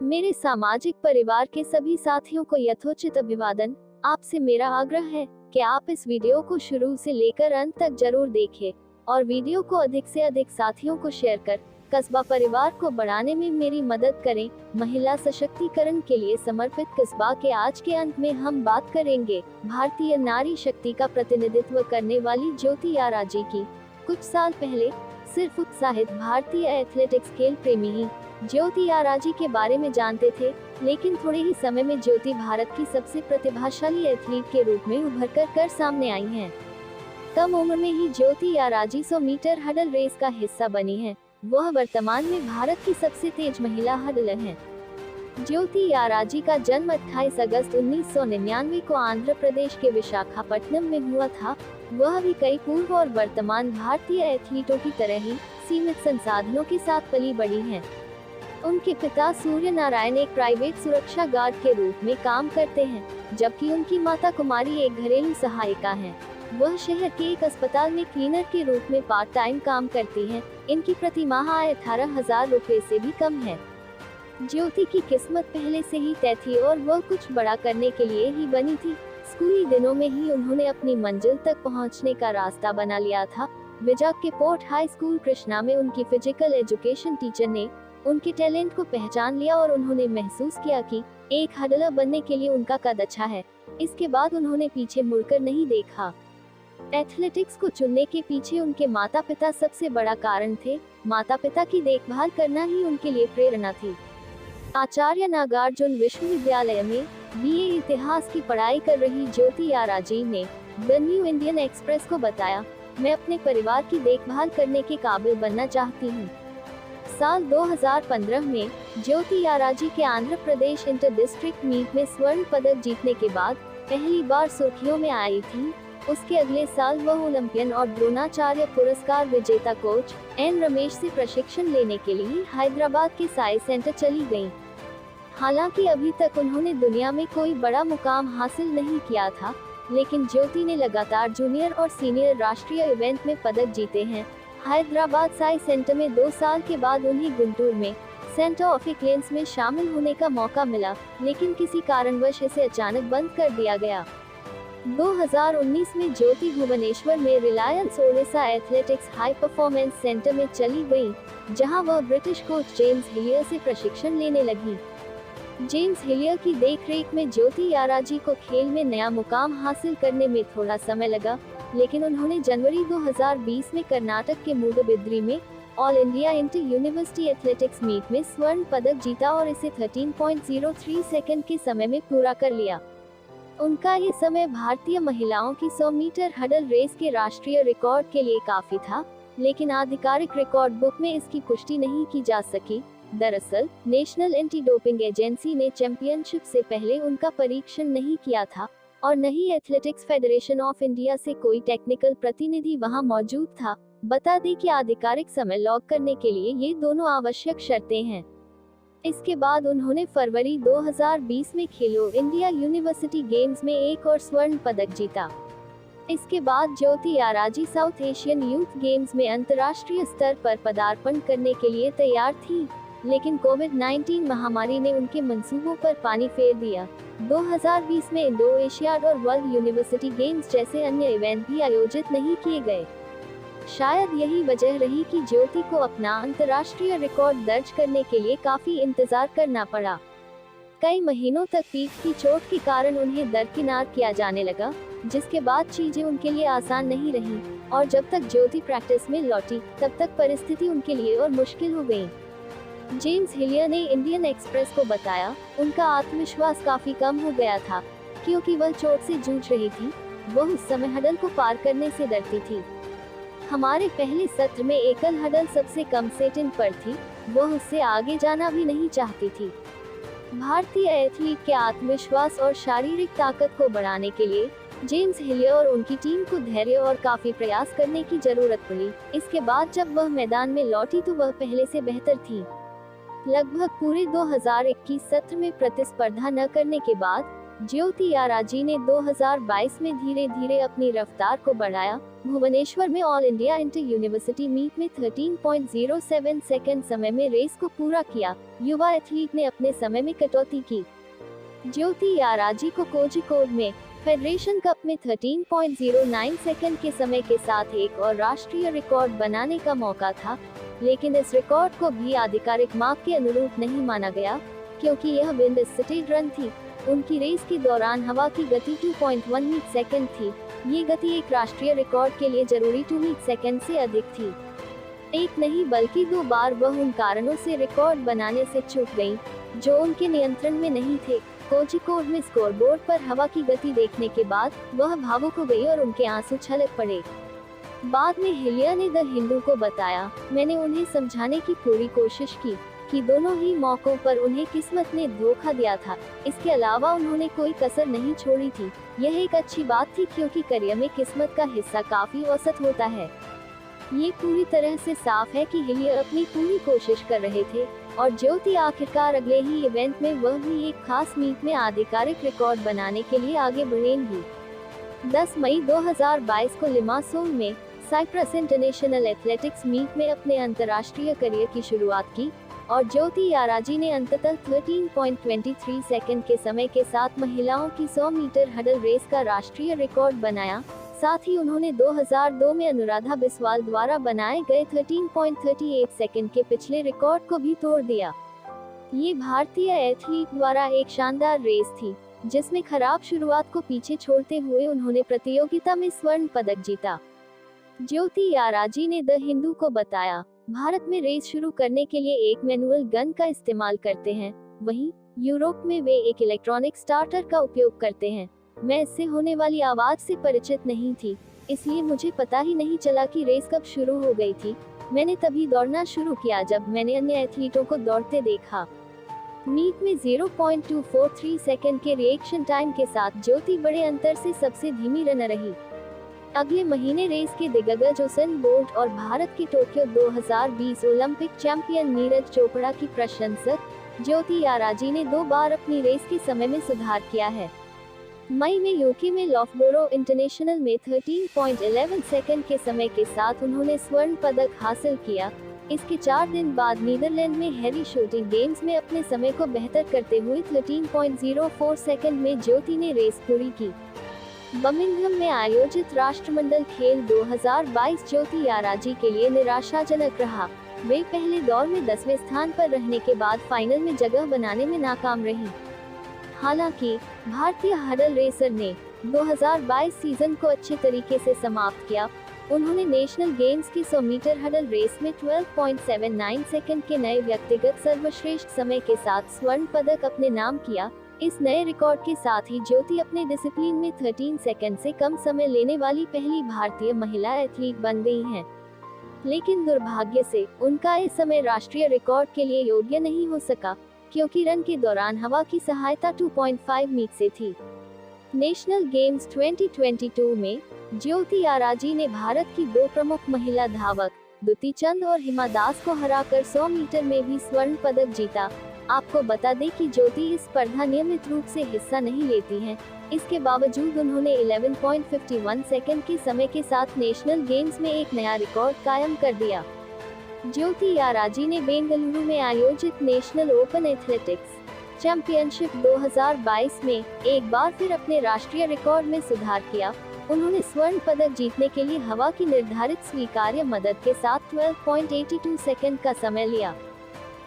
मेरे सामाजिक परिवार के सभी साथियों को यथोचित अभिवादन। आपसे मेरा आग्रह है कि आप इस वीडियो को शुरू से लेकर अंत तक जरूर देखें और वीडियो को अधिक से अधिक साथियों को शेयर कर कस्बा परिवार को बढ़ाने में मेरी मदद करें। महिला सशक्तिकरण के लिए समर्पित कस्बा के आज के अंत में हम बात करेंगे भारतीय नारी शक्ति का प्रतिनिधित्व करने वाली ज्योति आराजी की। कुछ साल पहले सिर्फ उत्साहित भारतीय एथलेटिक्स खेल प्रेमी ही ज्योति आराजी के बारे में जानते थे, लेकिन थोड़े ही समय में ज्योति भारत की सबसे प्रतिभाशाली एथलीट के रूप में उभर कर सामने आई हैं। कम उम्र में ही ज्योति आराजी 100 मीटर हडल रेस का हिस्सा बनी है। वह वर्तमान में भारत की सबसे तेज महिला हडलर हैं। ज्योति आराजी का जन्म 28 अगस्त 1999 को आंध्र प्रदेश के विशाखापट्टनम में हुआ था। वह भी कई पूर्व और वर्तमान भारतीय एथलीटों की तरह ही सीमित संसाधनों के साथ पली बड़ी हैं। उनके पिता सूर्य नारायण एक प्राइवेट सुरक्षा गार्ड के रूप में काम करते हैं, जबकि उनकी माता कुमारी एक घरेलू सहायिका हैं। वह शहर के एक अस्पताल में क्लीनर के रूप में पार्ट टाइम काम करती हैं। इनकी प्रति माह आय 18,000 रुपए से भी कम है। ज्योति की किस्मत पहले से ही तय थी और वह कुछ बड़ा करने के लिए ही बनी थी। स्कूली दिनों में ही उन्होंने अपनी मंजिल तक पहुंचने का रास्ता बना लिया था। विजाग के पोर्ट हाई स्कूल कृष्णा में उनकी फिजिकल एजुकेशन टीचर ने उनके टैलेंट को पहचान लिया और उन्होंने महसूस किया कि एक हडलर बनने के लिए उनका कद अच्छा है। इसके बाद उन्होंने पीछे मुड़कर नहीं देखा। एथलेटिक्स को चुनने के पीछे उनके माता पिता सबसे बड़ा कारण थे। माता पिता की देखभाल करना ही उनके लिए प्रेरणा थी। आचार्य नागार्जुन विश्वविद्यालय में बीए इतिहास की पढ़ाई कर रही ज्योति आराजी ने द न्यू इंडियन एक्सप्रेस को बताया, मैं अपने परिवार की देखभाल करने के काबिल बनना चाहती हूँ। साल 2015 में ज्योति आराजी के Andhra Pradesh inter district meet में स्वर्ण पदक जीतने के बाद पहली बार सुर्खियों में आई थी। उसके अगले साल वह ओलंपियन और द्रोणाचार्य पुरस्कार विजेता कोच एन रमेश से प्रशिक्षण लेने के लिए हैदराबाद के साई सेंटर चली गईं। हालांकि अभी तक उन्होंने दुनिया में कोई बड़ा मुकाम हासिल नहीं किया था, लेकिन ज्योति ने लगातार जूनियर और सीनियर राष्ट्रीय इवेंट में पदक जीते हैं। हैदराबाद साई सेंटर में 2 साल के बाद उन्हें गुंटूर में सेंटर ऑफ एक्सीलेंस में शामिल होने का मौका मिला, लेकिन किसी कारणवश इसे अचानक बंद कर दिया गया। 2019 में ज्योति भुवनेश्वर में Reliance Odisha athletics high performance centre में चली गई, जहां वह ब्रिटिश कोच जेम्स हिलियर से प्रशिक्षण लेने लगी। जेम्स हिलियर की देखरेख में ज्योति आराजी को खेल में नया मुकाम हासिल करने में थोड़ा समय लगा, लेकिन उन्होंने जनवरी 2020 में कर्नाटक के मूडबिद्री में all India inter university athletics meet में स्वर्ण पदक जीता और इसे 13.03 सेकंड के समय में पूरा कर लिया। उनका ये समय भारतीय महिलाओं की 100 मीटर हडल रेस के राष्ट्रीय रिकॉर्ड के लिए काफी था, लेकिन आधिकारिक रिकॉर्ड बुक में इसकी पुष्टि नहीं की जा सकी। दरअसल नेशनल एंटी डोपिंग एजेंसी ने चैंपियनशिप से पहले उनका परीक्षण नहीं किया था और न ही एथलेटिक्स फेडरेशन ऑफ इंडिया से कोई टेक्निकल प्रतिनिधि वहां मौजूद था। बता दें कि आधिकारिक समय लॉक करने के लिए ये दोनों आवश्यक शर्तें हैं। इसके बाद उन्होंने फरवरी 2020 में खेलो इंडिया यूनिवर्सिटी गेम्स में एक और स्वर्ण पदक जीता। इसके बाद ज्योति आराजी साउथ एशियन यूथ गेम्स में अंतर्राष्ट्रीय स्तर पर पदार्पण करने के लिए तैयार थी, लेकिन कोविड-19 महामारी ने उनके मंसूबों पर पानी फेर दिया। 2020 में इंडो एशियाड और वर्ल्ड यूनिवर्सिटी गेम्स जैसे अन्य इवेंट भी आयोजित नहीं किए गए। शायद यही वजह रही कि ज्योति को अपना अंतर्राष्ट्रीय रिकॉर्ड दर्ज करने के लिए काफी इंतजार करना पड़ा। कई महीनों तक पीठ की चोट के कारण उन्हें दरकिनार किया जाने लगा, जिसके बाद चीजें उनके लिए आसान नहीं रही और जब तक ज्योति प्रैक्टिस में लौटी, तब तक परिस्थिति उनके लिए और मुश्किल हो गई। जेम्स हिलियर ने इंडियन एक्सप्रेस को बताया, उनका आत्मविश्वास काफी कम हो गया था क्योंकि वह चोट से जूझ रही थी। वह उस समय हडल को पार करने से डरती थी। हमारे पहले सत्र में एकल हडल सबसे कम सेटिंग पर थी, वह उससे आगे जाना भी नहीं चाहती थी। भारतीय एथलीट के आत्मविश्वास और शारीरिक ताकत को बढ़ाने के लिए जेम्स हिलियर और उनकी टीम को धैर्य और काफी प्रयास करने की जरूरत पड़ी। इसके बाद जब वह मैदान में लौटी तो वह पहले से बेहतर थी। लगभग पूरे 2021 सत्र में प्रतिस्पर्धा न करने के बाद ज्योति आराजी ने 2022 में धीरे धीरे अपनी रफ्तार को बढ़ाया भुवनेश्वर में all India inter university meet में 13.07 सेकंड समय में रेस को पूरा किया। युवा एथलीट ने अपने समय में कटौती की। ज्योति याराजी को कोझिकोड में फेडरेशन कप में 13.09 सेकंड के समय के साथ एक और राष्ट्रीय रिकॉर्ड बनाने का मौका था, लेकिन इस रिकॉर्ड को भी आधिकारिक माप के अनुरूप नहीं माना गया, क्योंकि यह विंड स्पीड रन थी। उनकी रेस के दौरान हवा की गति 2.1 मीटर सेकंड थी। ये गति एक राष्ट्रीय रिकॉर्ड के लिए जरूरी 2 मीटर सेकंड से अधिक थी। एक नहीं बल्कि 2 बार वह उन कारणों से रिकॉर्ड बनाने से चूक गईं, जो उनके नियंत्रण में नहीं थे। कोझिकोड में स्कोरबोर्ड पर हवा की गति देखने के बाद वह भावुक हो गई और उनके आंसू छलक पड़े। बाद में हिलिया ने द हिंदू को बताया, मैंने उन्हें समझाने की पूरी कोशिश की कि दोनों ही मौकों पर उन्हें किस्मत ने धोखा दिया था। इसके अलावा उन्होंने कोई कसर नहीं छोड़ी थी। यह एक अच्छी बात थी, क्योंकि करियर में किस्मत का हिस्सा काफी औसत होता है। ये पूरी तरह से साफ है कि हिलिया अपनी पूरी कोशिश कर रहे थे और ज्योति आखिरकार अगले ही इवेंट में वह भी एक खास मीट में आधिकारिक रिकॉर्ड बनाने के लिए आगे बढ़ेंगी। 10 मई 2022 को लिमासोल में साइप्रस इंटरनेशनल एथलेटिक्स मीट में अपने अंतर्राष्ट्रीय करियर की शुरुआत की और ज्योति याराजी ने अंततः 13.23 सेकंड के समय के साथ महिलाओं की 100 मीटर हडल रेस का राष्ट्रीय रिकॉर्ड बनाया। साथ ही उन्होंने 2002 में अनुराधा बिस्वाल द्वारा बनाए गए 13.38 सेकंड के पिछले रिकॉर्ड को भी तोड़ दिया। ये भारतीय एथलीट द्वारा एक शानदार रेस थी, जिसमें खराब शुरुआत को पीछे छोड़ते हुए उन्होंने प्रतियोगिता में स्वर्ण पदक जीता। ज्योति याराजी ने द हिंदू को बताया, भारत में रेस शुरू करने के लिए एक मैनुअल गन का इस्तेमाल करते हैं, वहीं यूरोप में वे एक इलेक्ट्रॉनिक स्टार्टर का उपयोग करते हैं। मैं इससे होने वाली आवाज से परिचित नहीं थी, इसलिए मुझे पता ही नहीं चला कि रेस कब शुरू हो गई थी। मैंने तभी दौड़ना शुरू किया जब मैंने अन्य एथलीटों को दौड़ते देखा। मीट में 0.243 सेकंड के रिएक्शन टाइम के साथ ज्योति बड़े अंतर से सबसे धीमी रनर रही। अगले महीने रेस के दिग्गज उसेन बोल्ट और भारत के Tokyo 2020 Olympic champion Neeraj Chopra की प्रशंसक ज्योति याराजी ने 2 बार अपनी रेस के समय में सुधार किया है। मई में यूके में लॉफ्टबोरो इंटरनेशनल में 13.11 सेकंड के समय के साथ उन्होंने स्वर्ण पदक हासिल किया। इसके 4 दिन बाद नीदरलैंड में हैरी शूटिंग गेम्स में अपने समय को बेहतर करते हुए 13.04 सेकंड में ज्योति ने रेस पूरी की। बर्मिंघम में आयोजित राष्ट्रमंडल खेल 2022 ज्योति याराजी के लिए निराशाजनक रहा। वे पहले दौर में 10वें स्थान पर रहने के बाद फाइनल में जगह बनाने में नाकाम रही। हालांकि भारतीय हडल रेसर ने 2022 सीजन को अच्छे तरीके से समाप्त किया। उन्होंने नेशनल गेम्स की 100 मीटर हडल रेस में 12.79 सेकंड के नए व्यक्तिगत सर्वश्रेष्ठ समय के साथ स्वर्ण पदक अपने नाम किया। इस नए रिकॉर्ड के साथ ही ज्योति अपने डिसिप्लिन में 13 सेकंड से कम समय लेने वाली पहली भारतीय महिला एथलीट बन गई हैं। लेकिन दुर्भाग्य से उनका इस समय राष्ट्रीय रिकॉर्ड के लिए योग्य नहीं हो सका, क्योंकि रन के दौरान हवा की सहायता 2.5 मीटर से थी। नेशनल गेम्स 2022 में ज्योति याराजी ने भारत की 2 प्रमुख महिला धावक दुती चंद और हिमा दास को हराकर 100 मीटर में भी स्वर्ण पदक जीता। आपको बता दें कि ज्योति इस स्पर्धा नियमित रूप से हिस्सा नहीं लेती हैं। इसके बावजूद उन्होंने 11.51 सेकंड के समय के साथ नेशनल गेम्स में एक नया रिकॉर्ड कायम कर दिया। ज्योति याराजी ने बेंगलुरु में आयोजित नेशनल ओपन एथलेटिक्स चैंपियनशिप 2022 में एक बार फिर अपने राष्ट्रीय रिकॉर्ड में सुधार किया। उन्होंने स्वर्ण पदक जीतने के लिए हवा की निर्धारित स्वीकार्य मदद के साथ 12.82 सेकंड का समय लिया।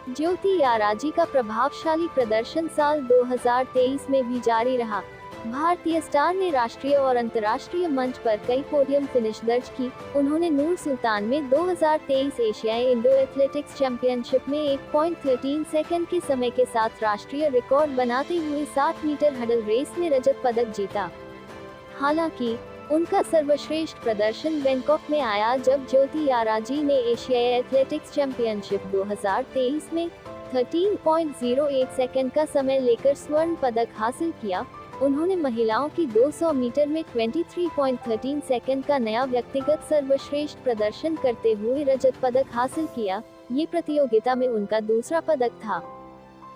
ज्योति याराजी का प्रभावशाली प्रदर्शन साल 2023 में भी जारी रहा। भारतीय स्टार ने राष्ट्रीय और अंतर्राष्ट्रीय मंच पर कई पोडियम फिनिश दर्ज की। उन्होंने नूर सुल्तान में 2023 एशियाई इंडो एथलेटिक्स चैंपियनशिप में 1.13 सेकंड के समय के साथ राष्ट्रीय रिकॉर्ड बनाते हुए 60 मीटर हडल रेस में रजत पदक जीता। हालांकि उनका सर्वश्रेष्ठ प्रदर्शन बैंकॉक में आया, जब ज्योति याराजी ने एशियाई एथलेटिक्स चैंपियनशिप 2023 में 13.08 सेकंड का समय लेकर स्वर्ण पदक हासिल किया। उन्होंने महिलाओं की 200 मीटर में 23.13 सेकंड का नया व्यक्तिगत सर्वश्रेष्ठ प्रदर्शन करते हुए रजत पदक हासिल किया। ये प्रतियोगिता में उनका दूसरा पदक था।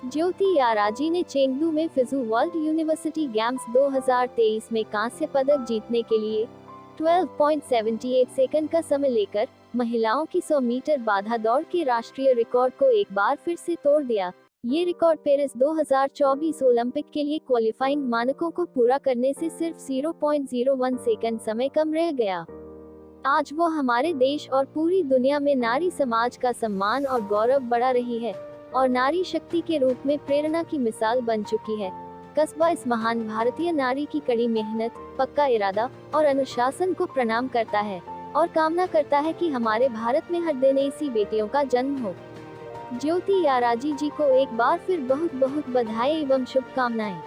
ज्योति याराजी ने चेंगडू में फिजू वर्ल्ड यूनिवर्सिटी गेम्स 2023 में कांस्य पदक जीतने के लिए 12.78 सेकंड का समय लेकर महिलाओं की 100 मीटर बाधा दौड़ के राष्ट्रीय रिकॉर्ड को एक बार फिर से तोड़ दिया। ये रिकॉर्ड पेरिस 2024 ओलंपिक के लिए क्वालिफाइंग मानकों को पूरा करने से सिर्फ 0.01 सेकंड समय कम रह गया। आज वो हमारे देश और पूरी दुनिया में नारी समाज का सम्मान और गौरव बढ़ा रही है और नारी शक्ति के रूप में प्रेरणा की मिसाल बन चुकी है। कस्बा इस महान भारतीय नारी की कड़ी मेहनत, पक्का इरादा और अनुशासन को प्रणाम करता है और कामना करता है कि हमारे भारत में हर दिन ऐसी बेटियों का जन्म हो। ज्योति याराजी जी को एक बार फिर बहुत बहुत बधाई एवं शुभकामनाएं।